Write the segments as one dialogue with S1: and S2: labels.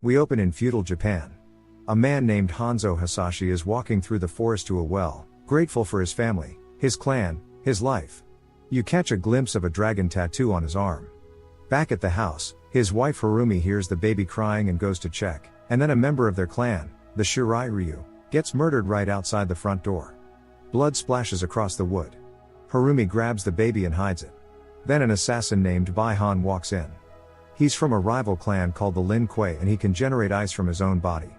S1: We open in feudal Japan. A man named Hanzo Hasashi is walking through the forest to a well, grateful for his family, his clan, his life. You catch a glimpse of a dragon tattoo on his arm. Back at the house, his wife Harumi hears the baby crying and goes to check, and then a member of their clan, the Shirai Ryu, gets murdered right outside the front door. Blood splashes across the wood. Harumi grabs the baby and hides it. Then an assassin named Bai-Han walks in. He's from a rival clan called the Lin Kuei and he can generate ice from his own body.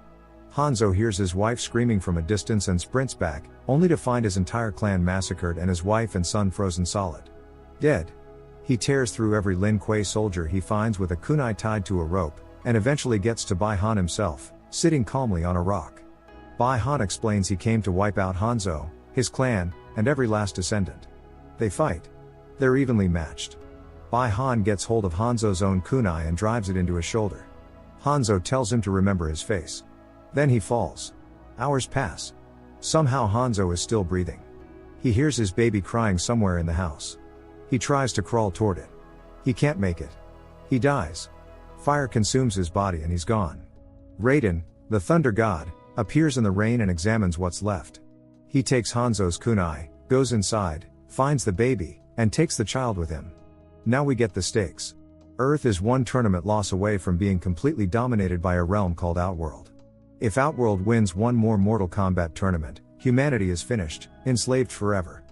S1: Hanzo hears his wife screaming from a distance and sprints back, only to find his entire clan massacred and his wife and son frozen solid. Dead. He tears through every Lin Kuei soldier he finds with a kunai tied to a rope, and eventually gets to Bai-Han himself, sitting calmly on a rock. Bai-Han explains he came to wipe out Hanzo, his clan, and every last descendant. They fight. They're evenly matched. Bai-Han gets hold of Hanzo's own kunai and drives it into his shoulder. Hanzo tells him to remember his face. Then he falls. Hours pass. Somehow Hanzo is still breathing. He hears his baby crying somewhere in the house. He tries to crawl toward it. He can't make it. He dies. Fire consumes his body and he's gone. Raiden, the thunder god, appears in the rain and examines what's left. He takes Hanzo's kunai, goes inside, finds the baby, and takes the child with him. Now we get the stakes. Earth is one tournament loss away from being completely dominated by a realm called Outworld. If Outworld wins one more Mortal Kombat tournament, humanity is finished, enslaved forever.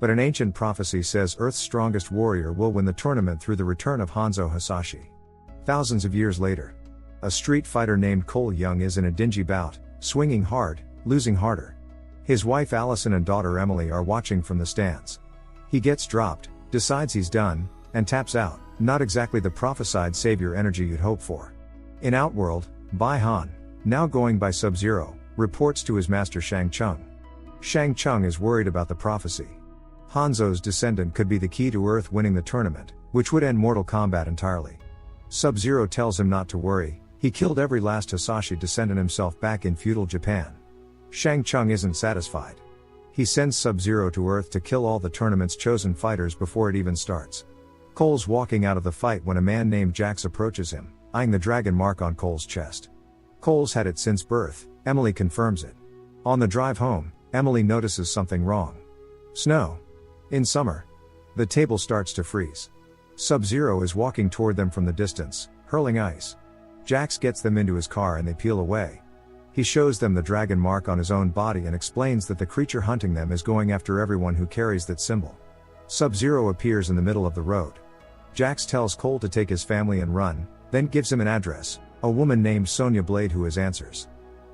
S1: But an ancient prophecy says Earth's strongest warrior will win the tournament through the return of Hanzo Hasashi. Thousands of years later, a street fighter named Cole Young is in a dingy bout, swinging hard, losing harder. His wife Allison and daughter Emily are watching from the stands. He gets dropped, decides he's done, and taps out, not exactly the prophesied savior energy you'd hope for. In Outworld, Bai-Han, now going by Sub-Zero, reports to his master Shang Tsung. Shang Tsung is worried about the prophecy. Hanzo's descendant could be the key to Earth winning the tournament, which would end Mortal Kombat entirely. Sub-Zero tells him not to worry, he killed every last Hasashi descendant himself back in feudal Japan. Shang Tsung isn't satisfied. He sends Sub-Zero to Earth to kill all the tournament's chosen fighters before it even starts. Cole's walking out of the fight when a man named Jax approaches him, eyeing the dragon mark on Cole's chest. Cole's had it since birth, Emily confirms it. On the drive home, Emily notices something wrong. Snow. In summer. The table starts to freeze. Sub-Zero is walking toward them from the distance, hurling ice. Jax gets them into his car and they peel away. He shows them the dragon mark on his own body and explains that the creature hunting them is going after everyone who carries that symbol. Sub-Zero appears in the middle of the road. Jax tells Cole to take his family and run, then gives him an address, a woman named Sonya Blade who has answers.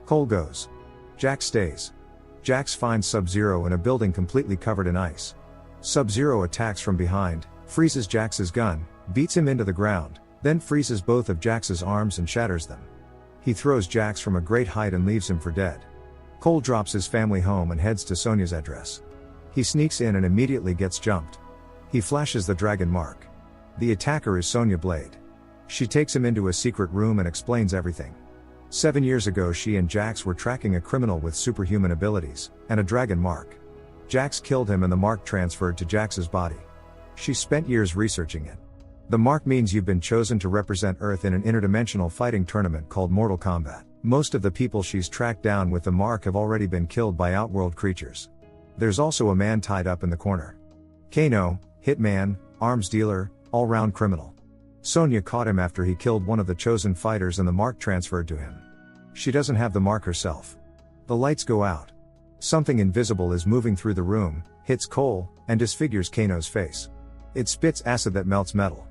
S1: Cole goes. Jax stays. Jax finds Sub-Zero in a building completely covered in ice. Sub-Zero attacks from behind, freezes Jax's gun, beats him into the ground, then freezes both of Jax's arms and shatters them. He throws Jax from a great height and leaves him for dead. Cole drops his family home and heads to Sonya's address. He sneaks in and immediately gets jumped. He flashes the dragon mark. The attacker is Sonya Blade. She takes him into a secret room and explains everything. 7 years ago she and Jax were tracking a criminal with superhuman abilities, and a dragon mark. Jax killed him and the mark transferred to Jax's body. She spent years researching it. The mark means you've been chosen to represent Earth in an interdimensional fighting tournament called Mortal Kombat. Most of the people she's tracked down with the mark have already been killed by Outworld creatures. There's also a man tied up in the corner. Kano, hitman, arms dealer, all-round criminal. Sonya caught him after he killed one of the chosen fighters and the mark transferred to him. She doesn't have the mark herself. The lights go out. Something invisible is moving through the room, hits Cole, and disfigures Kano's face. It spits acid that melts metal.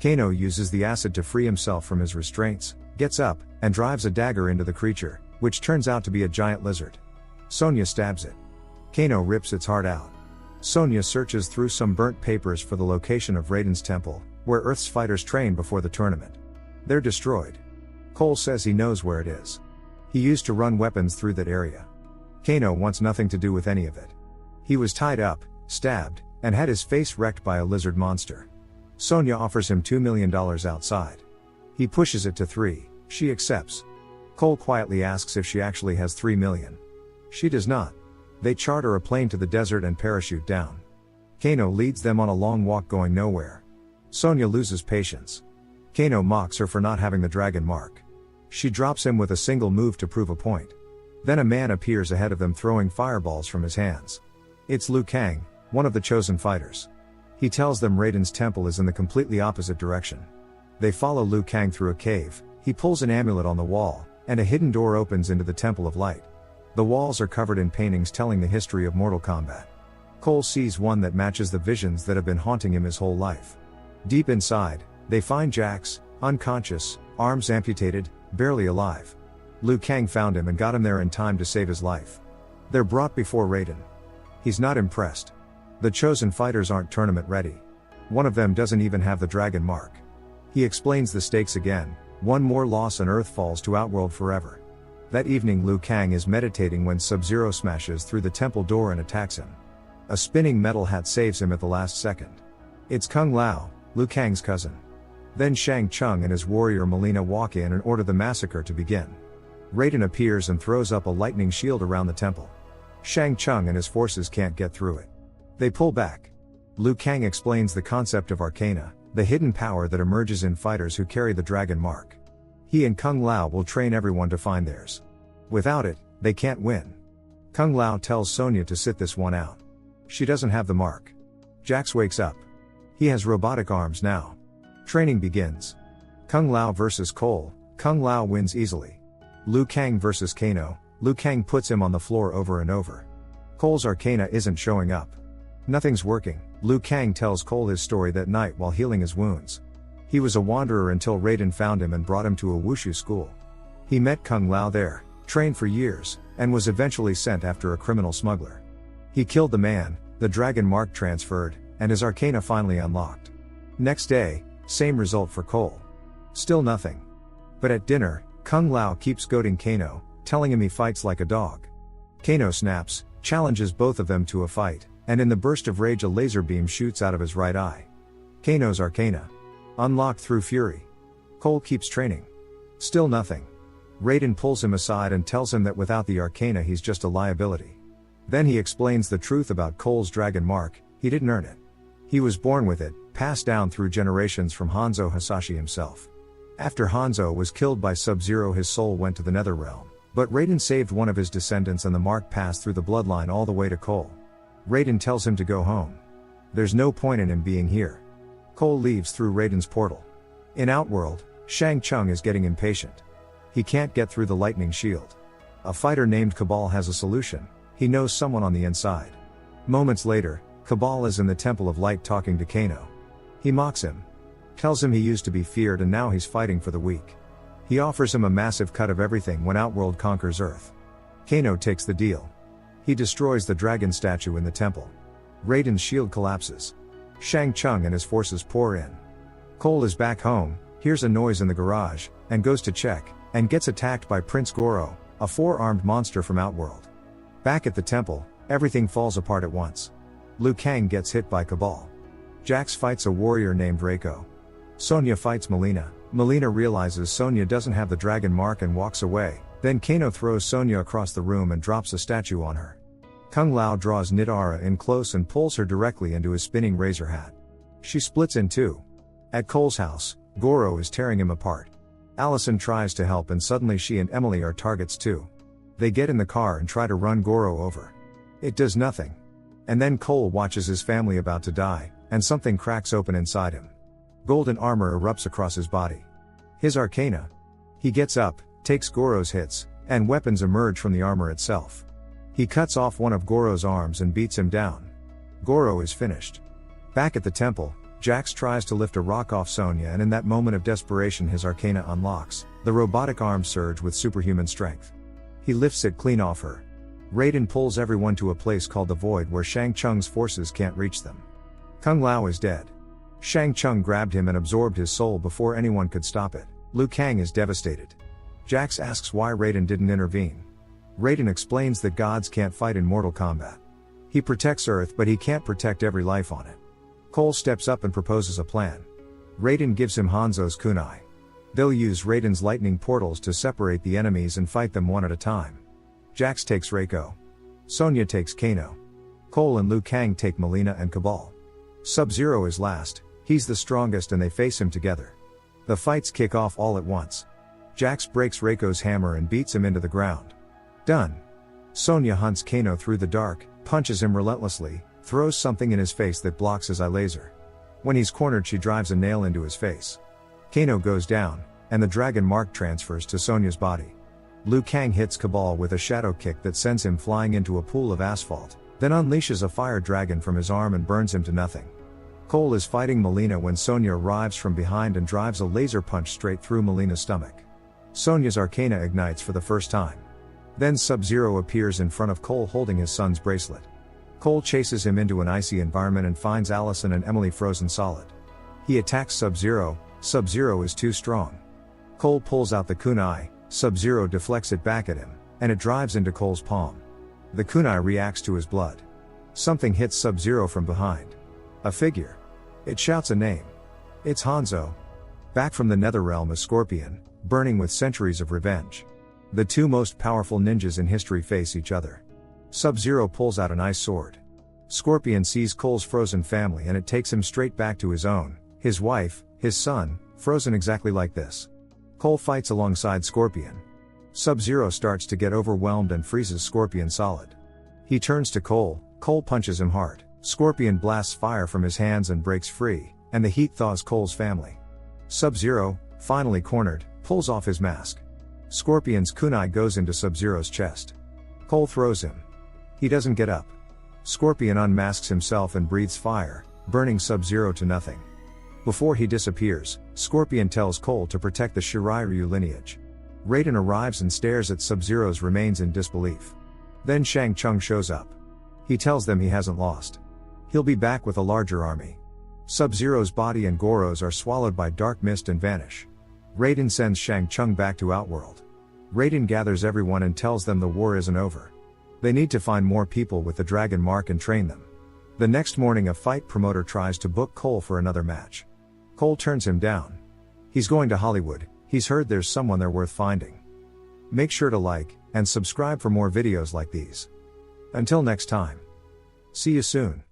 S1: Kano uses the acid to free himself from his restraints, gets up, and drives a dagger into the creature, which turns out to be a giant lizard. Sonya stabs it. Kano rips its heart out. Sonya searches through some burnt papers for the location of Raiden's temple, where Earth's fighters train before the tournament. They're destroyed. Cole says he knows where it is. He used to run weapons through that area. Kano wants nothing to do with any of it. He was tied up, stabbed, and had his face wrecked by a lizard monster. Sonya offers him $2 million outside. He pushes it to 3, she accepts. Cole quietly asks if she actually has 3 million. She does not. They charter a plane to the desert and parachute down. Kano leads them on a long walk going nowhere. Sonya loses patience. Kano mocks her for not having the dragon mark. She drops him with a single move to prove a point. Then a man appears ahead of them throwing fireballs from his hands. It's Liu Kang, one of the chosen fighters. He tells them Raiden's temple is in the completely opposite direction. They follow Liu Kang through a cave, he pulls an amulet on the wall, and a hidden door opens into the Temple of Light. The walls are covered in paintings telling the history of Mortal Kombat. Cole sees one that matches the visions that have been haunting him his whole life. Deep inside, they find Jax, unconscious, arms amputated, barely alive. Liu Kang found him and got him there in time to save his life. They're brought before Raiden. He's not impressed. The chosen fighters aren't tournament ready. One of them doesn't even have the dragon mark. He explains the stakes again, one more loss and Earth falls to Outworld forever. That evening Liu Kang is meditating when Sub-Zero smashes through the temple door and attacks him. A spinning metal hat saves him at the last second. It's Kung Lao, Liu Kang's cousin. Then Shang Tsung and his warrior Melina walk in and order the massacre to begin. Raiden appears and throws up a lightning shield around the temple. Shang Tsung and his forces can't get through it. They pull back. Liu Kang explains the concept of Arcana, the hidden power that emerges in fighters who carry the dragon mark. He and Kung Lao will train everyone to find theirs. Without it, they can't win. Kung Lao tells Sonya to sit this one out. She doesn't have the mark. Jax wakes up. He has robotic arms now. Training begins. Kung Lao versus Cole, Kung Lao wins easily. Liu Kang versus Kano, Liu Kang puts him on the floor over and over. Cole's Arcana isn't showing up. Nothing's working. Liu Kang tells Cole his story that night while healing his wounds. He was a wanderer until Raiden found him and brought him to a wushu school. He met Kung Lao there, trained for years, and was eventually sent after a criminal smuggler. He killed the man, the dragon mark transferred, and his Arcana finally unlocked. Next day, same result for Cole. Still nothing. But at dinner, Kung Lao keeps goading Kano, telling him he fights like a dog. Kano snaps, challenges both of them to a fight, and in the burst of rage a laser beam shoots out of his right eye. Kano's Arcana. Unlocked through fury. Cole keeps training. Still nothing. Raiden pulls him aside and tells him that without the Arcana he's just a liability. Then he explains the truth about Cole's dragon mark, he didn't earn it. He was born with it, passed down through generations from Hanzo Hasashi himself. After Hanzo was killed by Sub-Zero his soul went to the Netherrealm, but Raiden saved one of his descendants and the mark passed through the bloodline all the way to Cole. Raiden tells him to go home. There's no point in him being here. Cole leaves through Raiden's portal. In Outworld, Shang Tsung is getting impatient. He can't get through the lightning shield. A fighter named Kabal has a solution, he knows someone on the inside. Moments later, Kabal is in the Temple of Light talking to Kano. He mocks him. Tells him he used to be feared and now he's fighting for the weak. He offers him a massive cut of everything when Outworld conquers Earth. Kano takes the deal. He destroys the dragon statue in the temple. Raiden's shield collapses. Shang Tsung and his forces pour in. Cole is back home, hears a noise in the garage, and goes to check, and gets attacked by Prince Goro, a four-armed monster from Outworld. Back at the temple, everything falls apart at once. Liu Kang gets hit by Kabal. Jax fights a warrior named Reiko. Sonya fights Melina. Melina realizes Sonya doesn't have the dragon mark and walks away, then Kano throws Sonya across the room and drops a statue on her. Kung Lao draws Nidara in close and pulls her directly into his spinning razor hat. She splits in two. At Cole's house, Goro is tearing him apart. Allison tries to help and suddenly she and Emily are targets too. They get in the car and try to run Goro over. It does nothing. And then Cole watches his family about to die, and something cracks open inside him. Golden armor erupts across his body. His Arcana. He gets up, takes Goro's hits, and weapons emerge from the armor itself. He cuts off one of Goro's arms and beats him down. Goro is finished. Back at the temple, Jax tries to lift a rock off Sonya and in that moment of desperation his Arcana unlocks, the robotic arms surge with superhuman strength. He lifts it clean off her. Raiden pulls everyone to a place called the Void where Shang Tsung's forces can't reach them. Kung Lao is dead. Shang Tsung grabbed him and absorbed his soul before anyone could stop it. Liu Kang is devastated. Jax asks why Raiden didn't intervene. Raiden explains that gods can't fight in Mortal Kombat. He protects Earth but he can't protect every life on it. Cole steps up and proposes a plan. Raiden gives him Hanzo's kunai. They'll use Raiden's lightning portals to separate the enemies and fight them one at a time. Jax takes Reiko. Sonya takes Kano. Cole and Liu Kang take Melina and Kabal. Sub-Zero is last, he's the strongest and they face him together. The fights kick off all at once. Jax breaks Reiko's hammer and beats him into the ground. Done. Sonya hunts Kano through the dark, punches him relentlessly, throws something in his face that blocks his eye laser. When he's cornered, she drives a nail into his face. Kano goes down, and the dragon mark transfers to Sonya's body. Liu Kang hits Cabal with a shadow kick that sends him flying into a pool of asphalt, then unleashes a fire dragon from his arm and burns him to nothing. Cole is fighting Mileena when Sonya arrives from behind and drives a laser punch straight through Melina's stomach. Sonya's Arcana ignites for the first time. Then Sub-Zero appears in front of Cole holding his son's bracelet. Cole chases him into an icy environment and finds Allison and Emily frozen solid. He attacks Sub-Zero. Sub-Zero is too strong. Cole pulls out the kunai, Sub-Zero deflects it back at him, and it drives into Cole's palm. The kunai reacts to his blood. Something hits Sub-Zero from behind. A figure. It shouts a name. It's Hanzo. Back from the Netherrealm is Scorpion, burning with centuries of revenge. The two most powerful ninjas in history face each other. Sub-Zero pulls out an ice sword. Scorpion sees Cole's frozen family and it takes him straight back to his own, his wife, his son, frozen exactly like this. Cole fights alongside Scorpion. Sub-Zero starts to get overwhelmed and freezes Scorpion solid. He turns to Cole. Cole punches him hard. Scorpion blasts fire from his hands and breaks free, and the heat thaws Cole's family. Sub-Zero, finally cornered, pulls off his mask. Scorpion's kunai goes into Sub-Zero's chest. Cole throws him. He doesn't get up. Scorpion unmasks himself and breathes fire, burning Sub-Zero to nothing. Before he disappears, Scorpion tells Cole to protect the Shiryu lineage. Raiden arrives and stares at Sub-Zero's remains in disbelief. Then Shang Tsung shows up. He tells them he hasn't lost. He'll be back with a larger army. Sub-Zero's body and Goro's are swallowed by dark mist and vanish. Raiden sends Shang Tsung back to Outworld. Raiden gathers everyone and tells them the war isn't over. They need to find more people with the dragon mark and train them. The next morning, a fight promoter tries to book Cole for another match. Cole turns him down. He's going to Hollywood. He's heard there's someone there worth finding. Make sure to like and subscribe for more videos like these. Until next time. See you soon.